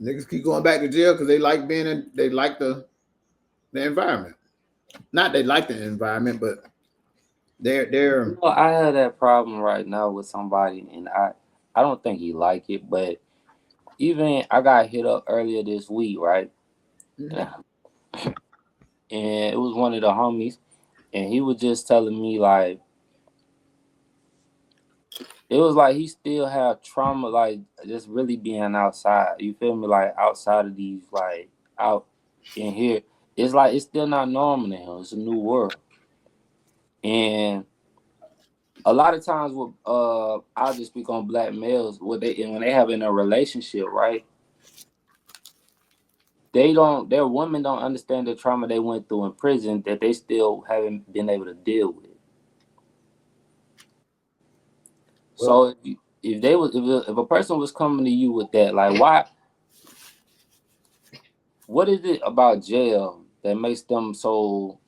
Niggas keep going back to jail because they like being in. They like the environment. Not they like the environment, but they're. You know, I have that problem right now with somebody, and I don't think he like it, but even I got hit up earlier this week, right? Mhm. And it was one of the homies, and he was just telling me like it was like he still had trauma, like just really being outside. You feel me? Like outside of these, like out in here, it's like it's still not normal to him. It's a new world, and a lot of times with I'll just speak on black males, what they when they have in a relationship, right? They don't their women don't understand the trauma they went through in prison that they still haven't been able to deal with. Well, So if they was if a person was coming to you with that, like why what is it about jail that makes them so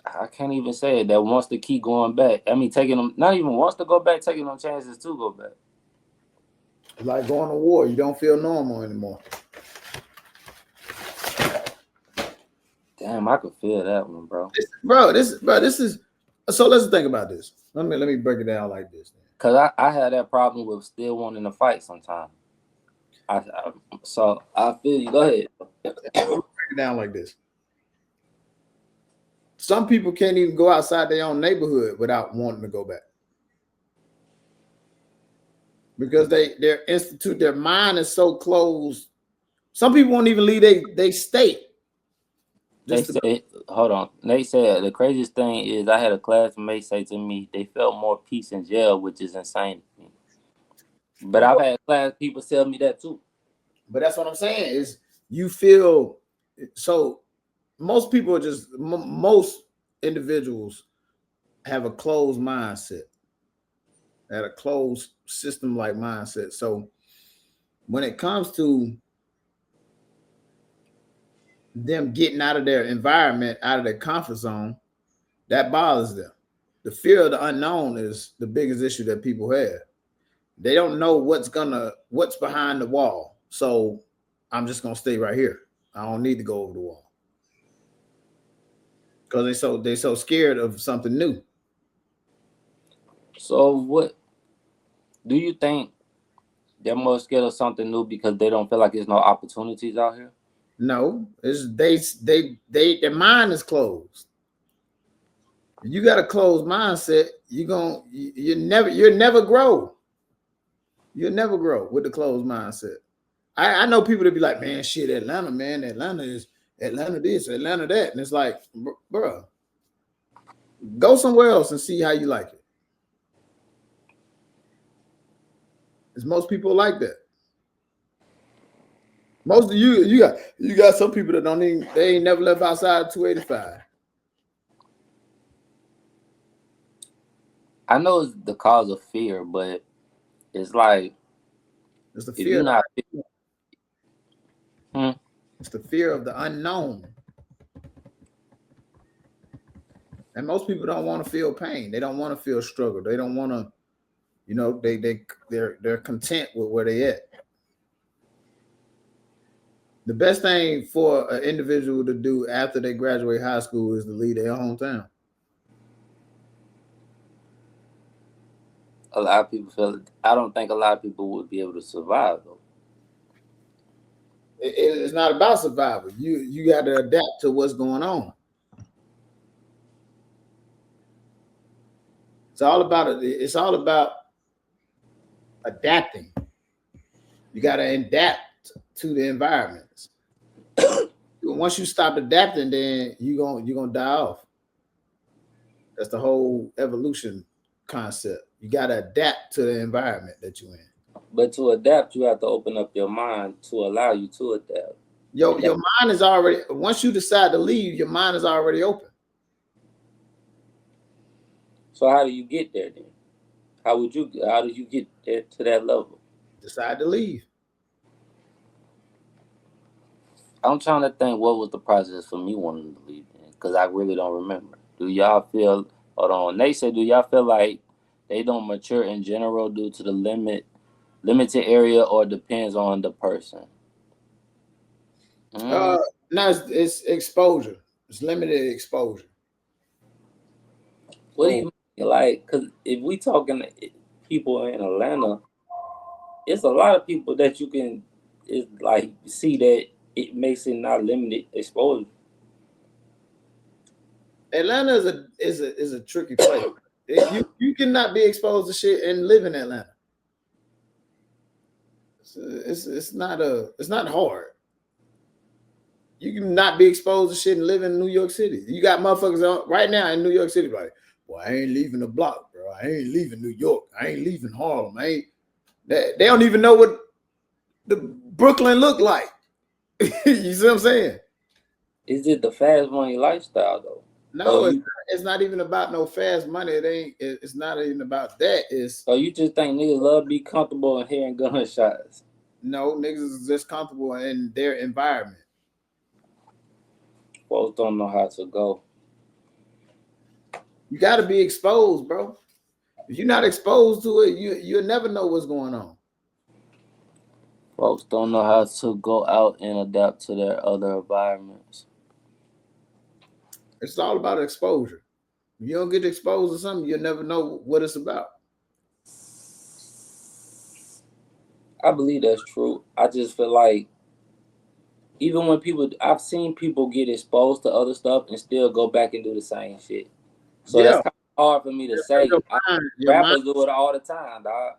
I can't even say it that wants to keep going back? I mean taking them not even wants to go back, taking them chances to go back. it's like going to war. You don't feel normal anymore. Damn, I could feel that one, bro. This is. So let's think about this. Let me break it down like this. Cause I had that problem with still wanting to fight sometimes. So I feel you. Go ahead. Let me break it down like this. Some people can't even go outside their own neighborhood without wanting to go back because their mind is so closed. Some people won't even leave they state They just to go. say, hold on. They said the craziest thing is I had a classmate say to me they felt more peace in jail, which is insane to me. But I've had class people tell me that too. But that's what I'm saying is you feel so. Most people are just most individuals have a closed mindset, at a closed system like mindset. So when it comes to them getting out of their environment, out of their comfort zone, that bothers them. The fear of the unknown is the biggest issue that people have. They don't know what's behind the wall. So I'm just gonna stay right here. I don't need to go over the wall because they so scared of something new. So what do you think they're more scared of something new because they don't feel like there's no opportunities out here? No, it's their mind is closed. You got a closed mindset. You never grow. You'll never grow with the closed mindset. I know people that be like, man, shit, Atlanta, man, Atlanta is Atlanta this, Atlanta that, and it's like, bro, go somewhere else and see how you like it. It's most people like that. Most of you got some people that don't even they ain't never left outside 285. I know it's the cause of fear, but it's like It's the if you're fear. not, hmm, It's the fear of the unknown. And most people don't want to feel pain. They don't want to feel struggle. They don't want to, they're content with where they at. The best thing for an individual to do after they graduate high school is to leave their hometown. a lot of people feel. I don't think a lot of people would be able to survive though. It's not about survival. You got to adapt to what's going on. It's all about it. It's all about adapting. You got to adapt to the environments. Once you stop adapting, then you're gonna die off. That's the whole evolution concept. You got to adapt to the environment that you're in. But to adapt, you have to open up your mind to allow you to adapt. And Your mind is already once you decide to leave, your mind is already open. so how do you get there then? How would you? How do you get there to that level? Decide to leave. I'm trying to think what was the process for me wanting to leave then, because I really don't remember. Do y'all feel? Hold on. They say, do y'all feel like they don't mature in general due to the limit? Limited area or depends on the person? Mm, No, it's exposure. It's limited exposure. what do you mean? Like, cause if we talking people in Atlanta, it's a lot of people that you can is like see that it makes it not limited exposure. Atlanta is a tricky place. You cannot be exposed to shit and live in Atlanta. It's not hard. You can not be exposed to shit and live in New York City. You got motherfuckers right now in New York City like, well, I ain't leaving the block, bro. I ain't leaving New York. I ain't leaving Harlem. They don't even know what the Brooklyn look like. You see what I'm saying? Is it the fast money lifestyle though? No, it's not even about no fast money. It's not even about that. So you just think niggas love be comfortable in hearing gunshots? No, niggas is just comfortable in their environment. Folks don't know how to go. You got to be exposed, bro. If you're not exposed to it, you'll never know what's going on. Folks don't know how to go out and adapt to their other environments. It's all about exposure. If you don't get exposed to something, you'll never know what it's about. I believe that's true. I just feel like even when I've seen people get exposed to other stuff and still go back and do the same shit. So that's Yeah, kind of hard for me to say. your mind. Rappers do it all the time, dog.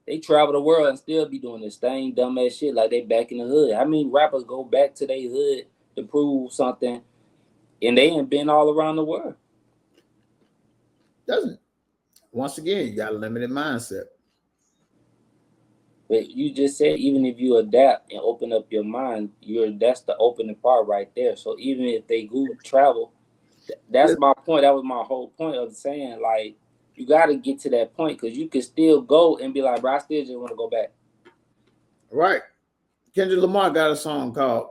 They travel the world and still be doing the same dumbass shit like they back in the hood. I mean, rappers go back to their hood to prove something, and they ain't been all around the world. Doesn't. Once again, you got a limited mindset. But you just said even if you adapt and open up your mind, that's the opening part right there. So even if they go travel, that's my point. That was my whole point of saying like you got to get to that point because you can still go and be like, bro, I still just want to go back. Right. Kendrick Lamar got a song called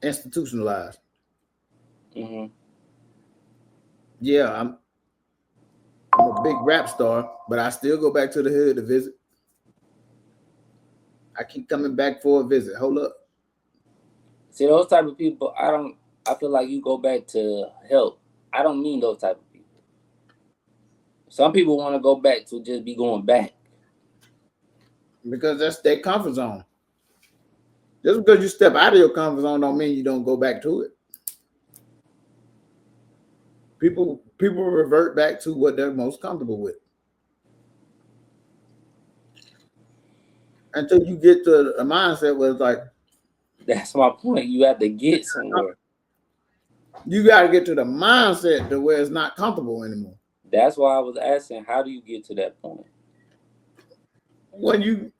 "Institutionalized." Mm-hmm. Yeah, I'm a big rap star, but I still go back to the hood to visit. I keep coming back for a visit. Hold up. See, those type of people, I feel like you go back to help. I don't mean those type of people. Some people want to go back to just be going back. Because that's their comfort zone. Just because you step out of your comfort zone don't mean you don't go back to it. People revert back to what they're most comfortable with. Until you get to a mindset where it's like, that's my point. You have to get somewhere. You got to get to the mindset to where it's not comfortable anymore. That's why I was asking, how do you get to that point? When you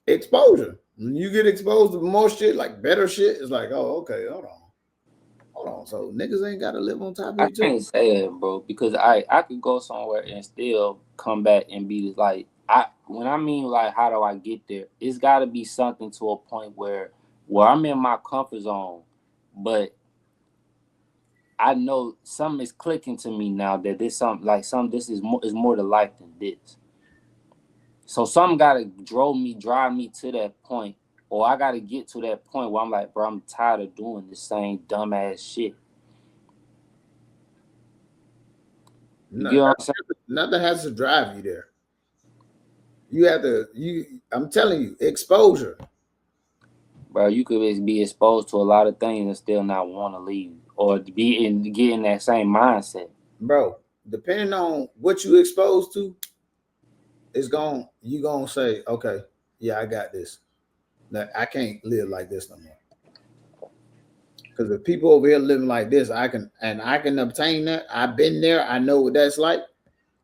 exposure, when you get exposed to more shit, like better shit, it's like, oh, okay, hold on. So niggas ain't got to live on top of I each other. can't say that, bro, because I could go somewhere and still come back and be like when I mean like how do I get there? It's got to be something to a point where I'm in my comfort zone, but I know something is clicking to me now that this something like this is more to life than this. So something gotta drive me to that point, or I gotta get to that point where I'm like, bro, I'm tired of doing the same dumbass shit. You get what I'm saying? Nothing has to drive you there. You have to. I'm telling you, exposure. Bro, you could be exposed to a lot of things and still not want to leave, or get in that same mindset. Bro, depending on what you exposed to, you gonna say, okay, yeah, I got this. That I can't live like this no more. Because if people over here living like this, I can obtain that. I've been there. I know what that's like.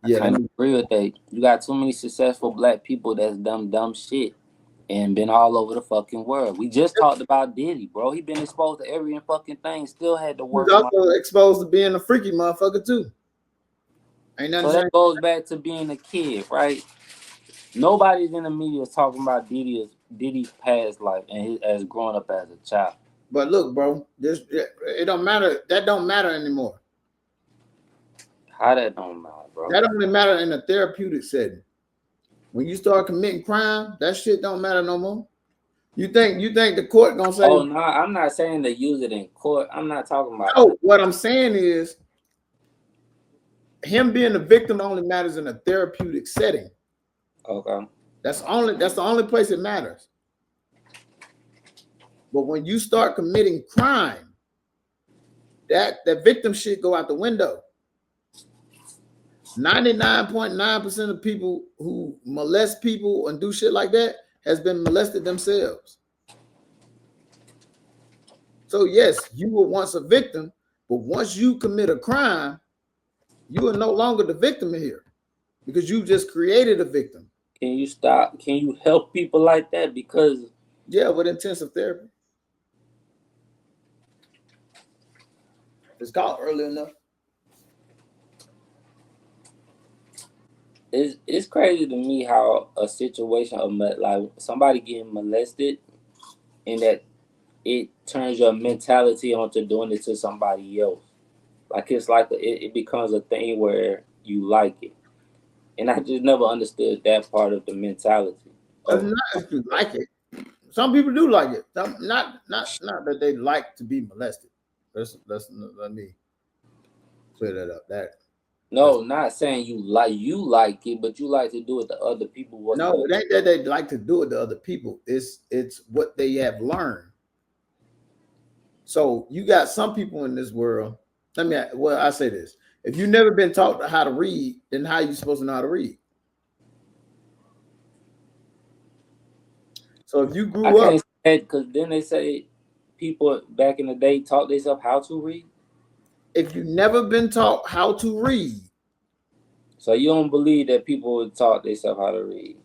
I kind of agree with that. You got too many successful black people that's done dumb shit and been all over the fucking world. We just talked about Diddy, bro. He been exposed to every fucking thing. Still had to work. He's also exposed to being a freaky motherfucker too. Ain't nothing. So that goes back to being a kid, right? Nobody's in the media talking about Diddy's past life and as growing up as a child. But look, bro, it don't matter. That don't matter anymore. How that don't matter, bro? That only matter in a therapeutic setting. When you start committing crime, that shit don't matter no more. You think the court gonna say? Oh no, I'm not saying to use it in court. I'm not talking about. No, what I'm saying is him being a victim only matters in a therapeutic setting. Okay. That's the only place it matters. But when you start committing crime, that victim shit go out the window. 99.9% of people who molest people and do shit like that has been molested themselves. So yes, you were once a victim, but once you commit a crime, you are no longer the victim here because you just created a victim. Can you stop? Can you help people like that? Because yeah, with intensive therapy. It's called early enough. It's crazy to me how a situation of like somebody getting molested and that it turns your mentality onto doing it to somebody else. Like it's like it becomes a thing where you like it, and I just never understood that part of the mentality. That's not if you like it. Some people do like it. Some, not that they like to be molested. Let me clear that up. No, not saying you like it, but you like to do it to other people. No, it ain't that they like to do it to other people. It's what they have learned. So you got some people in this world. I say this: if you've never been taught how to read, then how are you supposed to know how to read? So if you grew up, because then they say people back in the day taught themselves how to read. If you've never been taught how to read, so you don't believe that people taught themselves how to read?